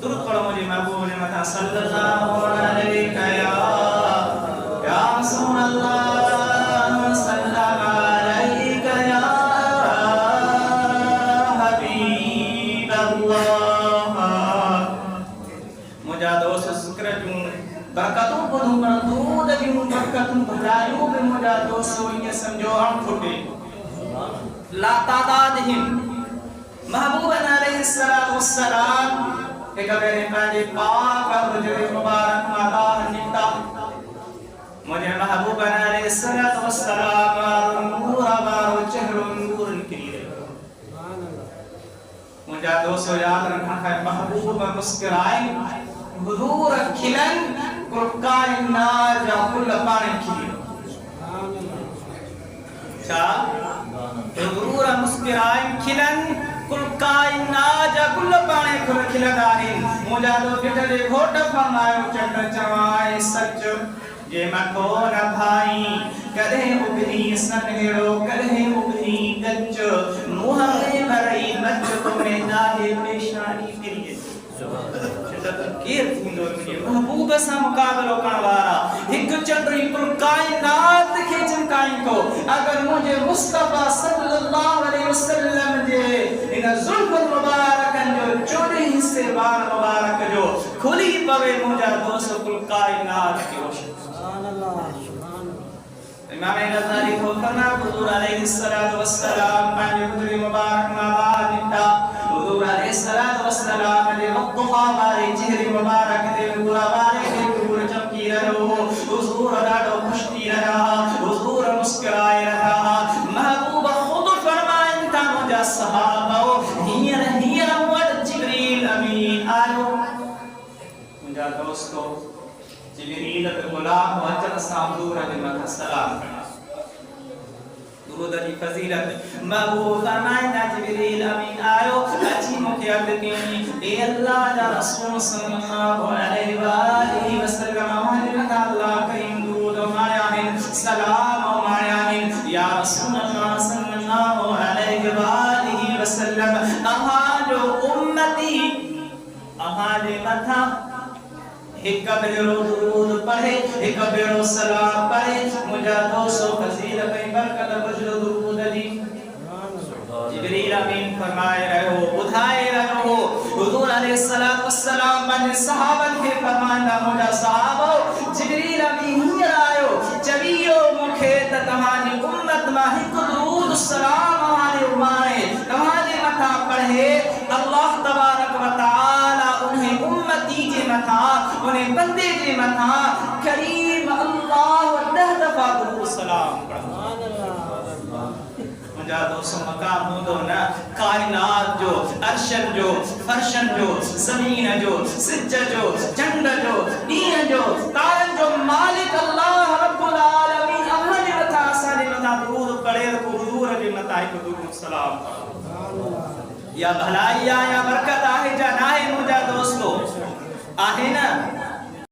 درود پڑھو مجھے محبوب نے متا صلی اللہ علیہ یا رسول اللہ صلی علیہ یا حبیب اللہ مجھا دوست ذکر جوں برکتوں کو دوں مردود جوں برکتوں بھلائیوں پہ مجھا دوستو یہ سمجھو ہم پھٹے لا تعداد ہم محبوب علیہ السلام ایک میرے پہلے پاک حجر مبارک ماتا نکتا مجھے محبوب علیہ السلام نور بارو چہر نور نکلی مجھے دوستو یاد رکھنا ہے محبوب مسکرائیں حضور کھلن قرقائن ناجا کل پانے کھلی حضور مسکرائیں کھلن کل کائنات جا کل پانے کھل کھلدائیں مجھا دو کٹھلے گھوٹ فرمائے چند چوائے سچ جے مکو نہ بھائی کدھے ابری سنگڑو کدھے ابری گچ موہرے بھرائی مچ تمہیں داہے پیشانی کریے کیر تھیندو مجھے محبوب سا مقابلو کنوارا ایک چندری کل کائنات کے چمکائیں کو اگر مجھے مصطفیٰ صلی اللہ علیہ وسلم دے ان ظلم مبارکن جو چوڑے حصے بار مبارک جو کھلی پوے مجھا دوست کل کائنات کی روشن امام غزالی کو فرنا حضور علیہ السلام پانچ حضور مبارک مبارک نکتا حضور علیہ السلام علیہ وقتخا بارے چہر مبارک دے گرہ بارے دے حضور چمکی رہو حضور ڈاڑو خوشتی رہا حضور مسکرائے رہا محبوب خود فرمائیں تا مجھا صحابہ ہیر ود جبریل امین آئو مجھا دوستو جبریل غلام وجد سامدور علیہ السلام درود علی فضیلت محبوب فرمائنا جبریل امین آئو اچھی مکیب کنی اے اللہ جا رسول صلی اللہ علیہ وآلہ وسلم محمد اللہ کریم درود و مایامن سلام و مایامن یا رسول اللہ صلی اللہ علیہ وآلہ وسلم اہاں جو امتی اہاں جو متھا ایک بیرو درود پڑھے ایک بیرو سلام پڑھے مجھا دوستو فضیلت برکت بجل درود دی جبریل امین فرمائے رہو بدھائے رہو حضور علیہ السلام بن صحابہ کے فرمائنا مجھا صحابہ جبریل امین ہیر آئو چویو مکھیت تمہانی امت ماہی درود السلام ہمارے امائے تمہاری متھا پڑھے اللہ تبارک و تعالی انہیں امتی جے متھا انہیں بندے جے متھا کریم اللہ دہ دفعہ درود السلام پڑھا مجھا دوستو مقام ہوں دو نا کائنات جو عرشن جو فرشن جو زمین جو سج جو چند جو دین جو تارن جو مالک اللہ رب العالمین اہل متھا آسانی متھا درود پڑھے رکھو حضور جے متھا ایک درود السلام یا بھلائی یا برکت آہے جا نائے مجھا دوستو آہے نا